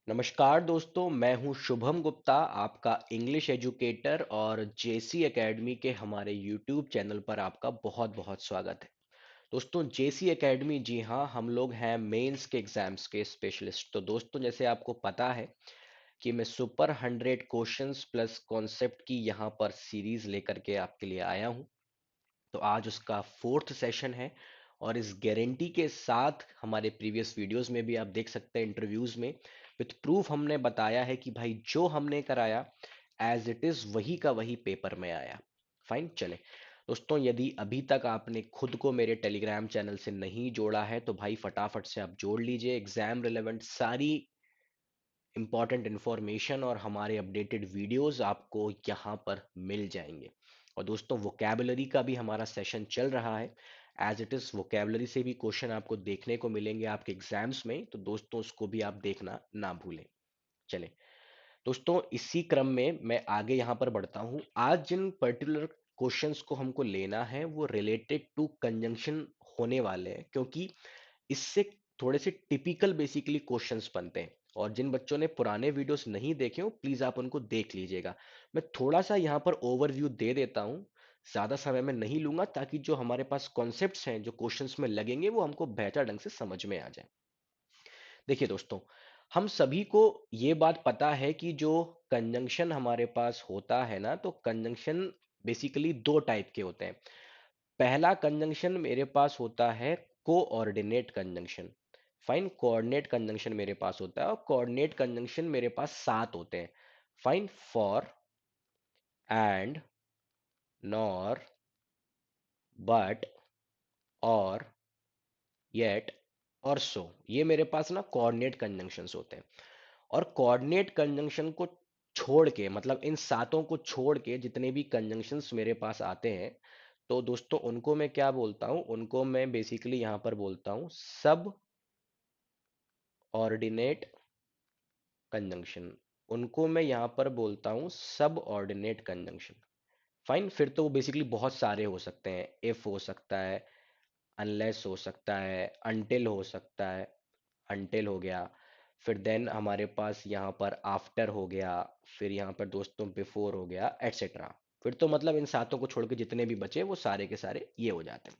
नमस्कार दोस्तों, मैं हूं शुभम गुप्ता, आपका इंग्लिश एजुकेटर और जेसी एकेडमी के हमारे यूट्यूब चैनल पर आपका बहुत बहुत स्वागत है। दोस्तों, जेसी एकेडमी, जी हाँ, हम लोग हैं मेंस के एग्जाम्स के स्पेशलिस्ट। तो दोस्तों, जैसे आपको पता है कि मैं सुपर 100 क्वेश्चंस प्लस कॉन्सेप्ट की यहाँ पर सीरीज लेकर के आपके लिए आया हूँ। तो आज उसका फोर्थ सेशन है और इस गारंटी के साथ हमारे प्रीवियस वीडियोस में भी आप देख सकते हैं, इंटरव्यूज में विथ प्रूफ हमने बताया है कि भाई जो हमने कराया एज इट इज वही का वही पेपर में आया। फाइन, चले दोस्तों, यदि अभी तक आपने खुद को मेरे टेलीग्राम चैनल से नहीं जोड़ा है तो भाई फटाफट से आप जोड़ लीजिए। एग्जाम रिलेवेंट सारी इंपॉर्टेंट इंफॉर्मेशन और हमारे अपडेटेड वीडियोस आपको यहाँ पर मिल जाएंगे। और दोस्तों, वोकैबुलरी का भी हमारा सेशन चल रहा है। एज इट इज वोकैबुलरी से भी क्वेश्चन आपको देखने को मिलेंगे आपके एग्जाम्स में, तो दोस्तों उसको भी आप देखना ना भूलें। चलें दोस्तों, इसी क्रम में मैं आगे यहाँ पर बढ़ता हूँ। आज जिन पर्टिकुलर क्वेश्चंस को हमको लेना है वो रिलेटेड टू कंजंक्शन होने वाले हैं, क्योंकि इससे थोड़े से टिपिकल बेसिकली क्वेश्चंस बनते हैं। और जिन बच्चों ने पुराने वीडियोस नहीं देखे हो, प्लीज आप उनको देख लीजिएगा। मैं थोड़ा सा यहाँ पर ओवरव्यू दे देता हूँ, ज्यादा समय में नहीं लूंगा, ताकि जो हमारे पास कॉन्सेप्ट्स हैं जो क्वेश्चंस में लगेंगे वो हमको बेहतर ढंग से समझ में आ जाए। देखिए दोस्तों, हम सभी को ये बात पता है कि जो कंजंक्शन हमारे पास होता है ना, तो कंजंक्शन बेसिकली दो टाइप के होते हैं। पहला कंजंक्शन मेरे पास होता है coordinate conjunction. Fine, coordinate conjunction मेरे पास होता है और कोऑर्डिनेट कंजंक्शन मेरे पास सात होते हैं। Fine, for, and, nor, but, और, येट और सो, ये मेरे पास ना कोऑर्डिनेट कंजंक्शंस होते हैं। और कोऑर्डिनेट कंजंक्शन को छोड़ के, मतलब इन सातों को छोड़ के जितने भी कंजंक्शंस मेरे पास आते हैं, तो दोस्तों उनको मैं क्या बोलता हूं, उनको मैं बेसिकली यहां पर बोलता हूं सब ऑर्डिनेट कंजंक्शन। उनको मैं यहां पर बोलता हूं सब ऑर्डिनेट कंजंक्शन। फाइन, फिर तो वो बेसिकली बहुत सारे हो सकते हैं। इफ हो सकता है, अनलेस हो सकता है, अनटिल हो सकता है, अनटिल हो गया। फिर देन हमारे पास यहाँ पर आफ्टर हो गया। फिर यहाँ पर दोस्तों बिफोर हो गया, एटसेट्रा। फिर तो मतलब इन सातों को छोड़ के जितने भी बचे वो सारे के सारे ये हो जाते हैं।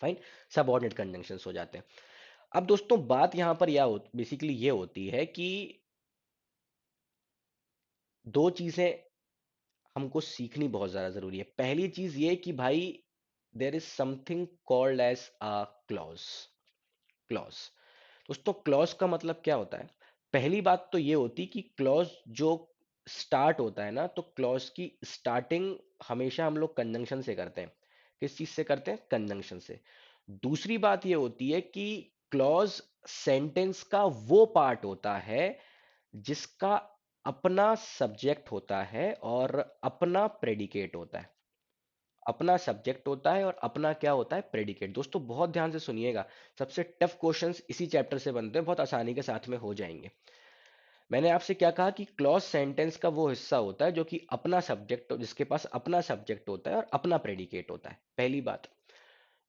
फाइन, सबऑर्डिनेट कंजंक्शंस हो जाते हैं। अब दोस्तों बात यहाँ पर यह बेसिकली ये होती है कि दो चीजें हमको सीखनी बहुत ज्यादा जरूरी है। पहली चीज ये कि भाई there is something called as a clause. Clause दोस्तों, क्लॉज का मतलब क्या होता है? पहली बात तो ये होती कि क्लॉज जो स्टार्ट होता है ना, तो क्लॉज की स्टार्टिंग हमेशा हम लोग कंजंक्शन से करते हैं। किस चीज से करते हैं? कंजंक्शन से। दूसरी बात ये होती है कि क्लॉज सेंटेंस का वो पार्ट होता है जिसका अपना सब्जेक्ट होता है और अपना प्रेडिकेट होता है। अपना सब्जेक्ट होता है और अपना क्या होता है? प्रेडिकेट। दोस्तों बहुत ध्यान से सुनिएगा, सबसे टफ क्वेश्चंस इसी चैप्टर से बनते हैं, बहुत आसानी के साथ में हो जाएंगे। मैंने आपसे क्या कहा कि क्लॉज सेंटेंस का वो हिस्सा होता है जो कि अपना सब्जेक्ट, जिसके पास अपना सब्जेक्ट होता है और अपना प्रेडिकेट होता है, पहली बात।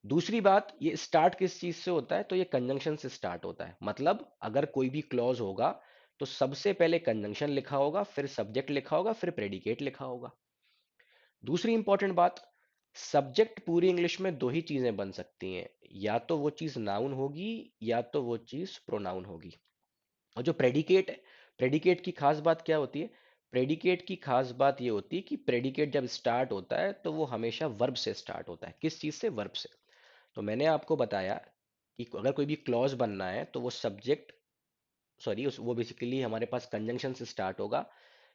दूसरी बात, ये स्टार्ट किस चीज से होता है? तो ये कंजंक्शन से स्टार्ट होता है। मतलब अगर कोई भी क्लॉज होगा तो सबसे पहले कंजंक्शन लिखा होगा, फिर सब्जेक्ट लिखा होगा, फिर प्रेडिकेट लिखा होगा। दूसरी इंपॉर्टेंट बात, सब्जेक्ट पूरी इंग्लिश में दो ही चीजें बन सकती हैं, या तो वो चीज नाउन होगी या तो वो चीज प्रोनाउन होगी। और जो प्रेडिकेट है, प्रेडिकेट की खास बात क्या होती है? प्रेडिकेट की खास बात ये होती है कि प्रेडिकेट जब स्टार्ट होता है तो वो हमेशा वर्ब से स्टार्ट होता है। किस चीज से? वर्ब से। तो मैंने आपको बताया कि अगर कोई भी क्लॉज बनना है तो वो सब्जेक्ट, सॉरी, वो बेसिकली हमारे पास कंजंक्शन से स्टार्ट होगा,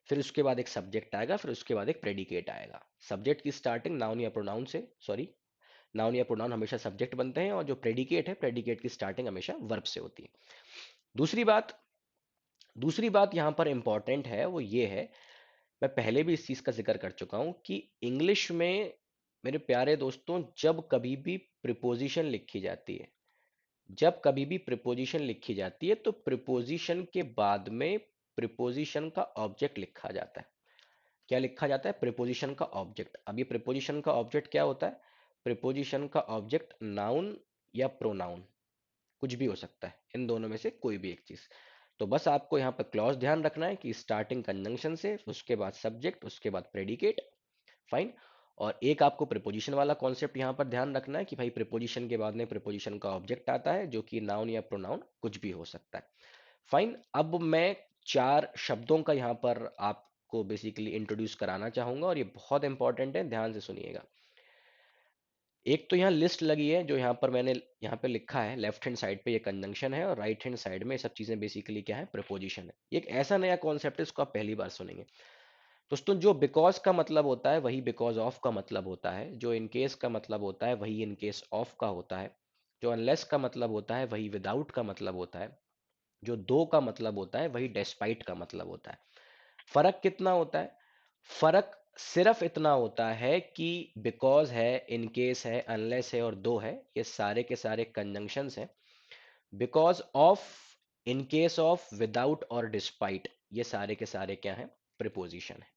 फिर उसके बाद एक सब्जेक्ट आएगा, फिर उसके बाद एक प्रेडिकेट आएगा। सब्जेक्ट की स्टार्टिंग नाउन या प्रोनाउन से, सॉरी, नाउन या प्रोनाउन हमेशा सब्जेक्ट बनते हैं, और जो प्रेडिकेट है, प्रेडिकेट की स्टार्टिंग हमेशा वर्ब से होती है। दूसरी बात, दूसरी बात यहाँ पर इंपॉर्टेंट है वो ये है, मैं पहले भी इस चीज का जिक्र कर चुका हूं कि इंग्लिश में मेरे प्यारे दोस्तों, जब कभी भी प्रिपोजिशन लिखी जाती है, जब कभी भी प्रिपोजिशन लिखी जाती है तो प्रिपोजिशन के बाद में प्रिपोजिशन का ऑब्जेक्ट लिखा जाता है। क्या लिखा जाता है? प्रिपोजिशन का ऑब्जेक्ट। अब ये प्रिपोजिशन का ऑब्जेक्ट क्या होता है? प्रिपोजिशन का ऑब्जेक्ट नाउन या प्रोनाउन, कुछ भी हो सकता है, इन दोनों में से कोई भी एक चीज। तो बस आपको यहाँ पर क्लॉज ध्यान रखना है कि स्टार्टिंग कंजंक्शन से, उसके बाद सब्जेक्ट, उसके बाद प्रेडिकेट। फाइन। और एक आपको प्रीपोजिशन वाला कॉन्सेप्ट यहाँ पर ध्यान रखना है कि भाई प्रीपोजिशन के बाद में प्रीपोजिशन का ऑब्जेक्ट आता है, जो कि नाउन या प्रोनाउन कुछ भी हो सकता है। फाइन। अब मैं चार शब्दों का यहाँ पर आपको बेसिकली इंट्रोड्यूस कराना चाहूंगा, और ये बहुत इंपॉर्टेंट है, ध्यान से सुनिएगा। एक तो यहाँ लिस्ट लगी है, जो यहाँ पर मैंने यहाँ पे लिखा है, लेफ्ट हैंड साइड पे ये कंजंक्शन है और राइट हैंड साइड में ये सब चीजें बेसिकली क्या है, प्रीपोजिशन है। ये एक ऐसा नया कॉन्सेप्ट है, इसको आप पहली बार सुनेंगे। दोस्तों, जो बिकॉज का मतलब होता है वही बिकॉज ऑफ का मतलब होता है, जो इन केस का मतलब होता है वही इन केस ऑफ का होता है, जो अनलेस का मतलब होता है वही विदाउट का मतलब होता है, जो दो का मतलब होता है वही डेस्पाइट का मतलब होता है। फर्क कितना होता है? फर्क सिर्फ इतना होता है कि बिकॉज है, इन केस है, अनलेस है और दो है, ये सारे के सारे कंजंक्शंस हैं। Because of, in case of, without और डिस्पाइट, ये सारे के सारे क्या हैं, प्रिपोजिशन है।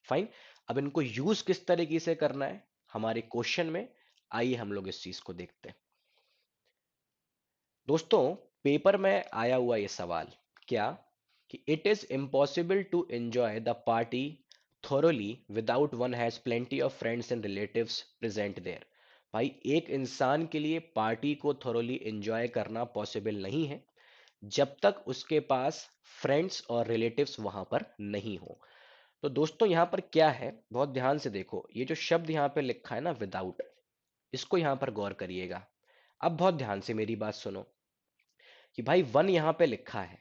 फाइन। अब इनको यूज किस तरीके से करना है हमारे क्वेश्चन में, आइए हम लोग इस चीज को देखते हैं। दोस्तों, पेपर में आया हुआ ये सवाल, क्या, कि it is impossible to enjoy the party thoroughly without one has plenty of friends and relatives present there। भाई, एक इंसान के लिए पार्टी को thoroughly एंजॉय करना पॉसिबल नहीं है जब तक उसके पास फ्रेंड्स और रिलेटिव्स वहां पर नहीं हो। तो दोस्तों, यहां पर क्या है, बहुत ध्यान से देखो, ये जो शब्द यहां पे लिखा है ना, विदाउट, इसको यहां पर गौर करिएगा। अब बहुत ध्यान से मेरी बात सुनो, कि भाई वन यहां पे लिखा है,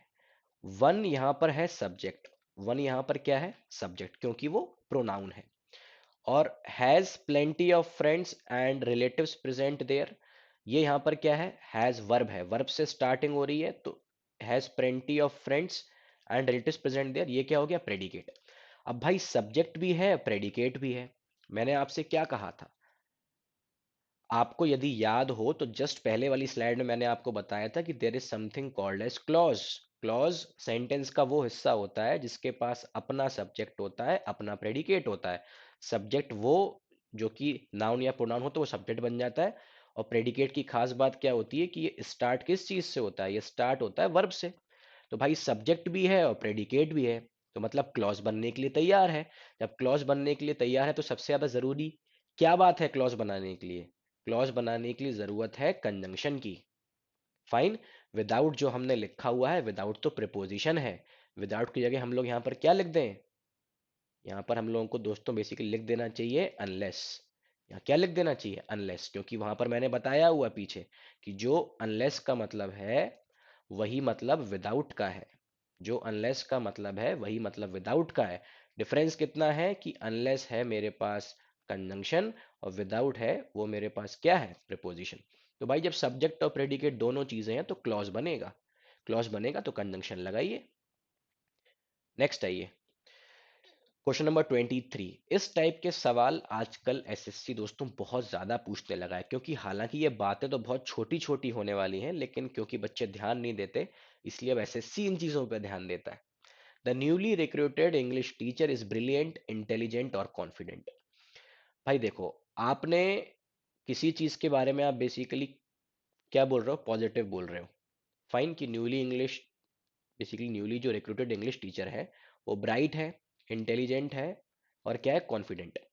वन यहां पर है सब्जेक्ट, वन यहां पर क्या है, सब्जेक्ट, क्योंकि वो प्रोनाउन है। और has plenty of friends and relatives present there, ये यहां पर क्या है, हैज वर्ब है, वर्ब से स्टार्टिंग हो रही है, तो has plenty of friends and relatives present there, ये क्या हो गया, प्रेडिकेट। अब भाई सब्जेक्ट भी है, प्रेडिकेट भी है। मैंने आपसे क्या कहा था, आपको यदि याद हो तो जस्ट पहले वाली स्लाइड में मैंने आपको बताया था कि there is something called as clause. Clause sentence का वो हिस्सा होता है जिसके पास अपना सब्जेक्ट होता है, अपना प्रेडिकेट होता है। सब्जेक्ट वो जो कि नाउन या प्रोनाउन हो तो वो सब्जेक्ट बन जाता है, और प्रेडिकेट की खास बात क्या होती है कि ये स्टार्ट किस चीज से होता है, ये स्टार्ट होता है वर्ब से। तो भाई सब्जेक्ट भी है और प्रेडिकेट भी है, तो मतलब क्लॉज बनने के लिए तैयार है। जब क्लॉज बनने के लिए तैयार है तो सबसे ज्यादा जरूरी क्या बात है क्लॉज बनाने के लिए? क्लॉज बनाने के लिए जरूरत है कंजंक्शन की। फाइन। विदाउट जो हमने लिखा हुआ है, विदाउट तो प्रिपोजिशन है, विदाउट की जगह हम लोग यहाँ पर क्या लिख दें, यहाँ पर हम लोगों को दोस्तों बेसिकली लिख देना चाहिए अनलेस। यहाँ क्या लिख देना चाहिए, अनलेस, क्योंकि वहां पर मैंने बताया हुआ पीछे कि जो अनलेस का मतलब है वही मतलब विदाउट का है, जो अनलेस का मतलब है वही मतलब विदाउट का है। डिफरेंस कितना है कि अनलेस है मेरे पास कंजंक्शन, और विदाउट है वो मेरे पास क्या है, प्रिपोजिशन। तो भाई जब सब्जेक्ट और प्रेडिकेट दोनों चीजें हैं तो क्लॉज बनेगा, क्लॉज बनेगा तो कंजंक्शन लगाइए। नेक्स्ट आइए, क्वेश्चन नंबर 23। इस टाइप के सवाल आजकल एसएससी दोस्तों बहुत ज्यादा पूछने लगा है, क्योंकि हालांकि ये बातें तो बहुत छोटी छोटी होने वाली हैं, लेकिन क्योंकि बच्चे ध्यान नहीं देते, इसलिए अब एसएससी इन चीजों पर ध्यान देता है। The newly recruited English teacher is brilliant, intelligent और कॉन्फिडेंट। भाई देखो, आपने किसी चीज के बारे में आप बेसिकली क्या बोल रहे हो, पॉजिटिव बोल रहे हो। फाइन, कि न्यूली इंग्लिश, बेसिकली न्यूली जो रिक्रूटेड इंग्लिश टीचर है वो ब्राइट है, इंटेलिजेंट है और क्या है, कॉन्फिडेंट है।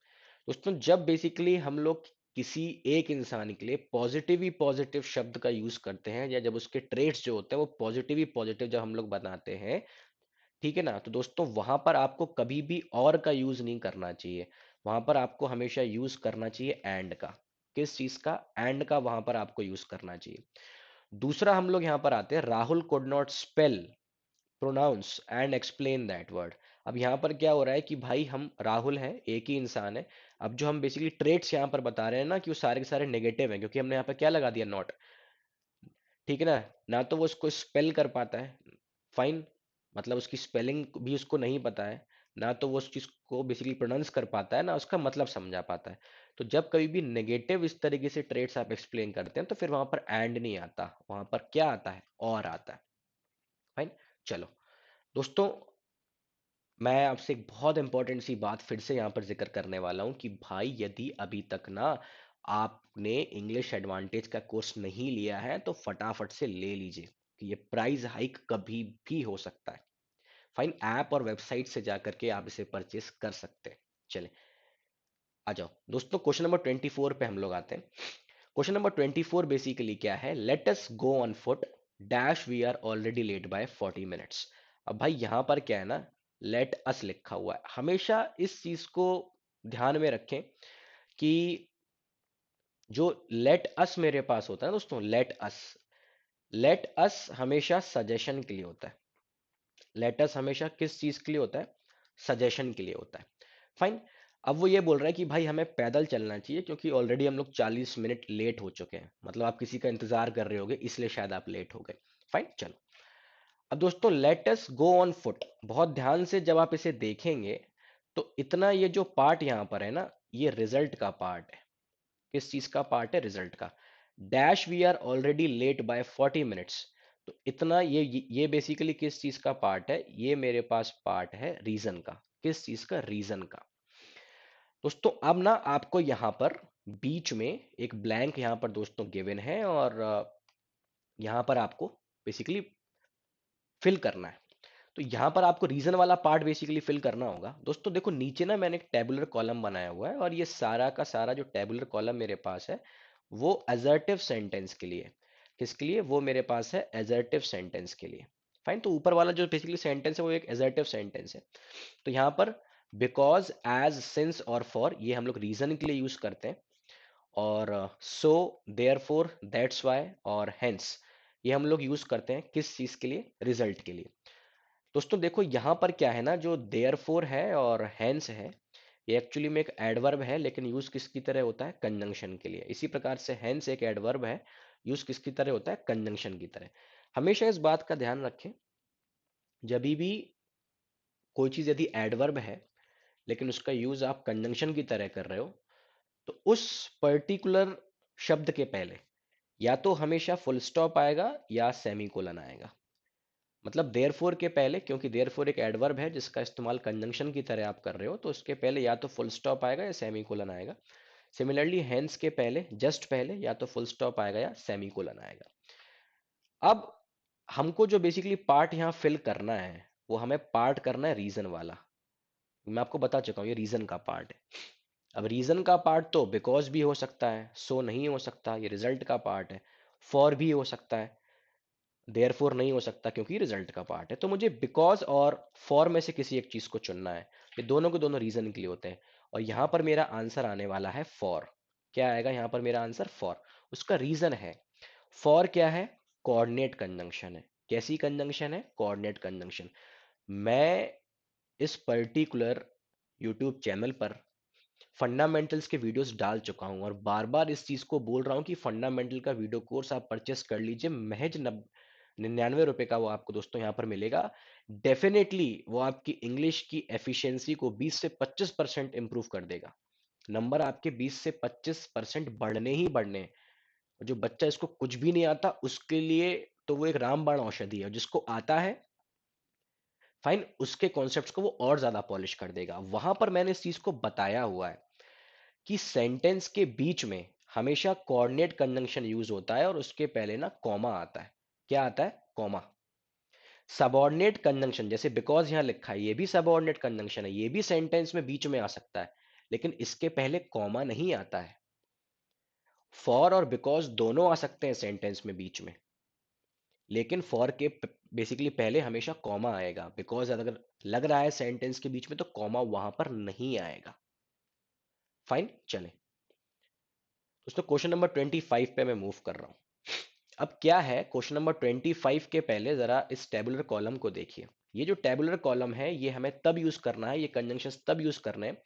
दोस्तों, जब बेसिकली हम लोग किसी एक इंसान के लिए पॉजिटिव ही पॉजिटिव शब्द का यूज करते हैं, या जब उसके ट्रेड्स जो होते हैं वो पॉजिटिव ही पॉजिटिव जब हम लोग बनाते हैं, ठीक है ना, तो दोस्तों वहां पर आपको कभी भी और का यूज नहीं करना चाहिए, वहां पर आपको हमेशा यूज करना चाहिए एंड का। किस चीज का, एंड का वहां पर आपको यूज करना चाहिए। दूसरा हम लोग यहां पर आते हैं, Rahul could not spell, pronouns and explain that word. अब यहाँ पर क्या हो रहा है कि भाई हम राहुल है, एक ही इंसान है। अब जो हम बेसिकली ट्रेट्स यहाँ पर बता रहे हैं ना, कि वो सारे के सारे नेगेटिव हैं, क्योंकि हमने यहाँ पर क्या लगा दिया, नॉट। ठीक है ना, ना तो वो उसको स्पेल कर पाता है, फाइन, मतलब उसकी स्पेलिंग भी उसको नहीं पता है, ना तो वो उस चीज को बेसिकली प्रोनाउंस कर पाता है, ना उसका मतलब समझा पाता है। तो जब कभी भी नेगेटिव इस तरीके से ट्रेट्स आप एक्सप्लेन करते हैं तो फिर वहां पर एंड नहीं आता, वहां पर क्या आता है, और आता है। फाइन। चलो दोस्तों, मैं आपसे एक बहुत इंपॉर्टेंट सी बात फिर से यहाँ पर जिक्र करने वाला हूँ, कि भाई यदि अभी तक ना आपने इंग्लिश एडवांटेज का कोर्स नहीं लिया है तो फटाफट से ले लीजिए। कि ये प्राइस हाइक कभी भी हो सकता है। फाइन, ऐप और वेबसाइट से जाकर के आप इसे परचेस कर सकते हैं। चले आ जाओ दोस्तों, क्वेश्चन नंबर 24 पे हम लोग आते हैं। क्वेश्चन नंबर 24 बेसिकली क्या है, let us go on foot dash we are already late by 40 minutes. अब भाई यहां पर क्या है ना, लेट अस लिखा हुआ है, हमेशा इस चीज को ध्यान में रखें कि जो लेट अस मेरे पास होता है दोस्तों, लेट अस हमेशा सजेशन के लिए होता है। लेट अस हमेशा किस चीज के लिए होता है, सजेशन के लिए होता है। फाइन, अब वो ये बोल रहा है कि भाई हमें पैदल चलना चाहिए क्योंकि ऑलरेडी हम लोग 40 मिनट लेट हो चुके हैं, मतलब आप किसी का इंतजार कर रहे होगे इसलिए शायद आप लेट हो गए। फाइन चलो, अब दोस्तों late us go on foot, बहुत ध्यान से जब आप इसे देखेंगे तो इतना ये जो पार्ट यहां पर है ना, ये रिजल्ट का पार्ट है। किस चीज का पार्ट है, रिजल्ट का। Dash we are already late by 40 minutes, तो इतना ये बेसिकली किस चीज का पार्ट है, ये मेरे पास पार्ट है रीजन का। किस चीज का, रीजन का। दोस्तों अब ना आपको यहां पर बीच में एक ब्लैंक यहां पर दोस्तों गिवन है, और यहां पर आपको बेसिकली फिल करना है। तो यहां पर आपको रीजन वाला पार्ट बेसिकली फिल करना होगा। दोस्तों देखो नीचे ना मैंने एक टेबुलर कॉलम बनाया हुआ है, और ये सारा का सारा जो टेबुलर कॉलम मेरे पास है वो असर्टिव सेंटेंस के लिए। किसके लिए, वो मेरे पास है असर्टिव सेंटेंस के लिए। फाइन, तो ऊपर वाला जो बेसिकली सेंटेंस है वो एक असर्टिव सेंटेंस है। तो यहां पर बिकॉज, एज, सिंस और फॉर ये हम लोग रीजन के लिए यूज करते हैं, और सो, देयरफॉर, दैट्स वाई और हेंस ये हम लोग यूज करते हैं किस चीज के लिए, रिजल्ट के लिए। दोस्तों देखो यहां पर क्या है ना, जो देयरफॉर है और हैंस है, ये एक्चुअली में एक एडवर्ब है, लेकिन यूज किसकी तरह होता है, कंजंक्शन के लिए। इसी प्रकार से हैंस एक एडवर्ब है, यूज किसकी तरह होता है, कंजंक्शन की तरह। हमेशा इस बात का ध्यान रखें, जब भी कोई चीज यदि एडवर्ब है लेकिन उसका यूज आप कंजंक्शन की तरह कर रहे हो, तो उस पर्टिकुलर शब्द के पहले या तो हमेशा फुल स्टॉप आएगा या सेमीकोलन आएगा। मतलब देयरफॉर के पहले, क्योंकि देयरफॉर एक एडवर्ब है जिसका इस्तेमाल कंजंक्शन की तरह आप कर रहे हो, तो उसके पहले या तो फुल स्टॉप आएगा या सेमीकोलन आएगा। सिमिलरली हेंस के पहले, जस्ट पहले या तो फुल स्टॉप आएगा या सेमीकोलन आएगा। अब हमको जो बेसिकली पार्ट यहाँ फिल करना है, वो हमें पार्ट करना है रीजन वाला। मैं आपको बता चुका हूँ ये रीजन का पार्ट है। अब रीजन का पार्ट तो बिकॉज भी हो सकता है, सो नहीं हो सकता, ये रिजल्ट का पार्ट है। फॉर भी हो सकता है, देयरफॉर नहीं हो सकता क्योंकि रिजल्ट का पार्ट है। तो मुझे बिकॉज और फॉर में से किसी एक चीज को चुनना है। ये दोनों के दोनों रीजन के लिए होते हैं, और यहां पर मेरा आंसर आने वाला है फॉर। क्या आएगा यहां पर मेरा आंसर, फॉर। उसका रीजन है, फॉर क्या है, कोऑर्डिनेट कंजंक्शन है। कैसी कंजंक्शन है, कोऑर्डिनेट कंजंक्शन। मैं इस पर्टिकुलर यूट्यूब चैनल पर फंडामेंटल्स के वीडियोस डाल चुका हूं, और बार बार इस चीज को बोल रहा हूं कि फंडामेंटल का वीडियो कोर्स आप परचेस कर लीजिए, महज 99 रुपए का वो आपको दोस्तों यहाँ पर मिलेगा। डेफिनेटली वो आपकी इंग्लिश की एफिशिएंसी को 20 से 25% इंप्रूव कर देगा। नंबर आपके 20 से 25% बढ़ने ही बढ़ने हैं। जो बच्चा इसको कुछ भी नहीं आता उसके लिए तो वो एक रामबाण औषधि है, जिसको आता है फाइन, उसके कॉन्सेप्ट्स को वो और ज्यादा पॉलिश कर देगा। वहां पर मैंने इस चीज को बताया हुआ है कि सेंटेंस के बीच में हमेशा कोऑर्डिनेट कंजंक्शन यूज होता है, और उसके पहले ना कॉमा आता है। क्या आता है, कॉमा। सबऑर्डिनेट कंजंक्शन जैसे बिकॉज यहां लिखा है, ये भी सबऑर्डिनेट कंजंक्शन है, ये भी सेंटेंस में बीच में आ सकता है, लेकिन इसके पहले कॉमा नहीं आता है। फॉर और बिकॉज दोनों आ सकते हैं सेंटेंस में बीच में, लेकिन फॉर के बेसिकली पहले हमेशा कॉमा आएगा। बिकॉज अगर लग रहा है सेंटेंस के बीच में तो कॉमा वहां पर नहीं आएगा। फाइन चले दोस्तों, क्वेश्चन नंबर 25 पे मैं मूव कर रहा हूं। अब क्या है, क्वेश्चन नंबर 25 के पहले जरा इस टेबुलर कॉलम को देखिए। ये जो टेबुलर कॉलम है ये हमें तब यूज करना है, ये कंजंक्शंस तब यूज करने हैं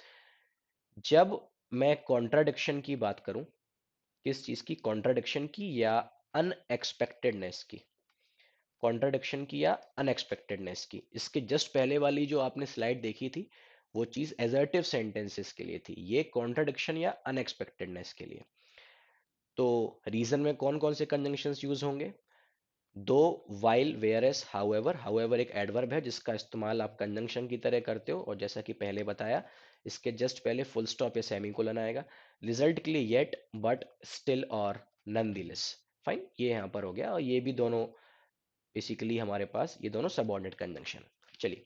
जब मैं कॉन्ट्राडिक्शन की बात करूं। किस चीज की, कॉन्ट्राडिक्शन की या अनएक्सपेक्टेडनेस की। कॉन्ट्राडिक्शन की या अनएक्सपेक्टेडनेस की। इसके जस्ट पहले वाली जो आपने स्लाइड देखी थी वो चीज एजर्टिव सेंटेंसेस के लिए थी, ये कॉन्ट्राडिक्शन या अनएक्सपेक्टेडनेस के लिए। तो रीजन में कौन कौन से कंजंक्शंस यूज होंगे, दो, वाइल, वेयरएस, हाउएवर। हाउएवर एक एडवर्ब है जिसका इस्तेमाल आप कंजंक्शन की तरह करते हो, और जैसा कि पहले बताया इसके जस्ट पहले फुल स्टॉप या सेमीकोलन आएगा। रिजल्ट के लिए येट, बट, स्टिल और नॉनदलेस। फाइन, ये यहां पर हो गया, और ये भी दोनों बेसिकली हमारे पास ये दोनों सबऑर्डिनेट कंजंक्शन। चलिए,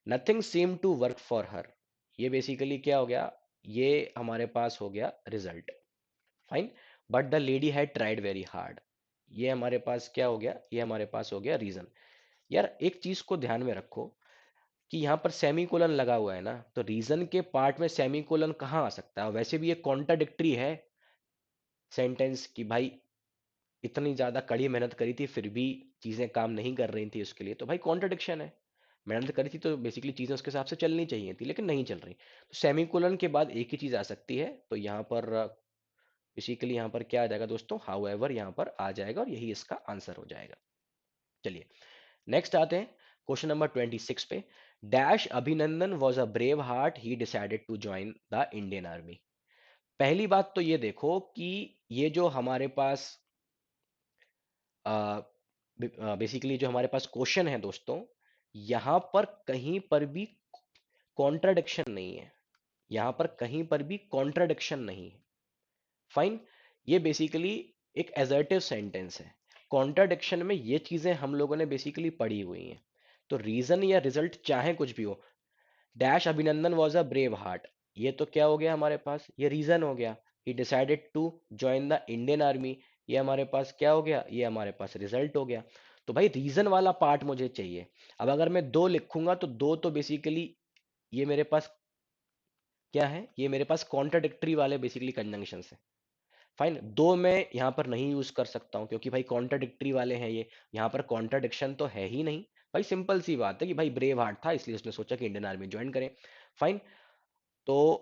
nothing seem to work for her, ये बेसिकली क्या हो गया, ये हमारे पास हो गया result. Fine, but the lady had tried very hard, ये हमारे पास क्या हो गया, ये हमारे पास हो गया रीजन। यार एक चीज को ध्यान में रखो कि यहाँ पर सेमीकोलन लगा हुआ है ना, तो रीजन के पार्ट में सेमीकोलन कहाँ आ सकता है, वैसे भी ये कॉन्ट्राडिक्टरी है सेंटेंस कि भाई इतनी ज्यादा कड़ी मेहनत करी थी फिर भी चीजें काम नहीं कर रही थी उसके लिए, तो भाई कॉन्ट्रडिक्शन है। मेहनत करी थी तो बेसिकली चीजें उसके हिसाब से चलनी चाहिए थी लेकिन नहीं चल रही, तो सेमीकोलन के बाद एक ही चीज आ सकती है, तो यहाँ पर बेसिकली यहाँ पर क्या आ जाएगा दोस्तों, हाउएवर यहाँ पर आ जाएगा और यही इसका आंसर हो जाएगा। चलिए नेक्स्ट आते हैं क्वेश्चन नंबर 26 पे। Dash Abhinandan was a brave heart, he decided to join the Indian army. पहली बात तो ये देखो कि ये जो हमारे पास बेसिकली जो हमारे पास क्वेश्चन है दोस्तों, यहां पर कहीं पर भी कॉन्ट्राडिक्शन नहीं है, यहां पर कहीं पर भी कॉन्ट्राडिक्शन नहीं है। फाइन, ये बेसिकली एक एजर्टिव सेंटेंस है। कॉन्ट्राडिक्शन में ये चीजें हम लोगों ने बेसिकली पढ़ी हुई हैं, तो रीजन या रिजल्ट चाहे कुछ भी हो। Dash Abhinandan was a brave heart, ये तो क्या हो गया हमारे पास, ये रीजन हो गया। He decided to join the Indian army, ये हमारे पास क्या हो गया, ये हमारे पास रिजल्ट हो गया। तो भाई रीजन वाला पार्ट मुझे चाहिए। अब अगर मैं दो लिखूंगा तो दो तो बेसिकली ये मेरे पास क्या है, ये मेरे पास कॉन्ट्राडिक्टरी वाले बेसिकली कंजंक्शन है। फाइन, दो मैं यहाँ पर नहीं यूज कर सकता हूँ क्योंकि भाई कॉन्ट्राडिक्टरी वाले हैं ये, यहाँ पर कॉन्ट्राडिक्शन तो है ही नहीं। भाई सिंपल सी बात है कि भाई ब्रेव हार्ट था इसलिए उसने सोचा कि इंडियन आर्मी ज्वाइन करें। फाइन, तो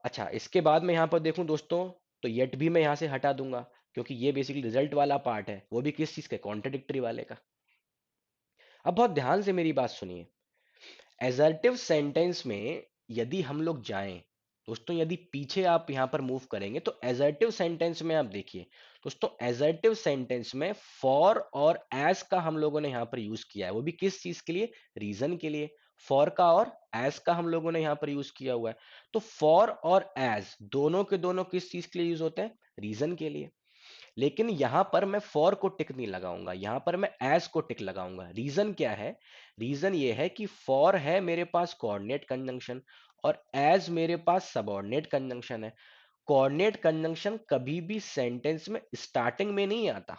अच्छा इसके बाद मैं यहाँ पर देखूं दोस्तों, तो येट भी मैं यहाँ से हटा दूंगा क्योंकि ये बेसिकली रिजल्ट वाला पार्ट है, वो भी किस चीज का, कॉन्ट्रडिक्टरी वाले का। अब बहुत ध्यान से मेरी बात सुनिए, एजर्टिव सेंटेंस में यदि हम लोग जाएं दोस्तों, यदि पीछे आप यहां पर मूव करेंगे तो एजर्टिव सेंटेंस में आप देखिए दोस्तों, एजर्टिव सेंटेंस में फॉर और एज का हम लोगों ने यहां पर यूज किया है, वो भी किस चीज के लिए, रीजन के लिए। फॉर का और एज का हम लोगों ने यहां पर यूज किया हुआ है, तो फॉर और एज दोनों के दोनों किस चीज के लिए यूज होते हैं, रीजन के लिए। लेकिन यहां पर मैं फॉर को टिक नहीं लगाऊंगा, यहां पर मैं एज को टिक लगाऊंगा। रीजन क्या है, रीजन ये है कि फॉर है मेरे पास कोऑर्डिनेट कंजंक्शन और एज मेरे पास सबऑर्डिनेट कंजंक्शन है। कोऑर्डिनेट कंजंक्शन कभी भी सेंटेंस में स्टार्टिंग में नहीं आता,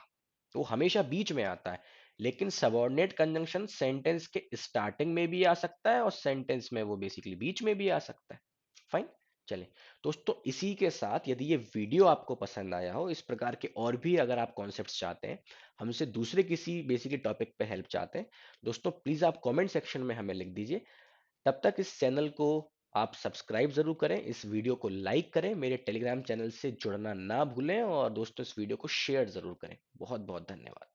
वो हमेशा बीच में आता है। लेकिन सबऑर्डिनेट कंजंक्शन सेंटेंस के स्टार्टिंग में भी आ सकता है और सेंटेंस में वो बेसिकली बीच में भी आ सकता है। फाइन, चलें दोस्तों, इसी के साथ यदि ये वीडियो आपको पसंद आया हो, इस प्रकार के और भी अगर आप कॉन्सेप्ट्स चाहते हैं, हमसे दूसरे किसी बेसिकली टॉपिक पे हेल्प चाहते हैं दोस्तों, प्लीज आप कमेंट सेक्शन में हमें लिख दीजिए। तब तक इस चैनल को आप सब्सक्राइब जरूर करें, इस वीडियो को लाइक करें, मेरे टेलीग्राम चैनल से जुड़ना ना भूलें और दोस्तों इस वीडियो को शेयर जरूर करें। बहुत बहुत धन्यवाद।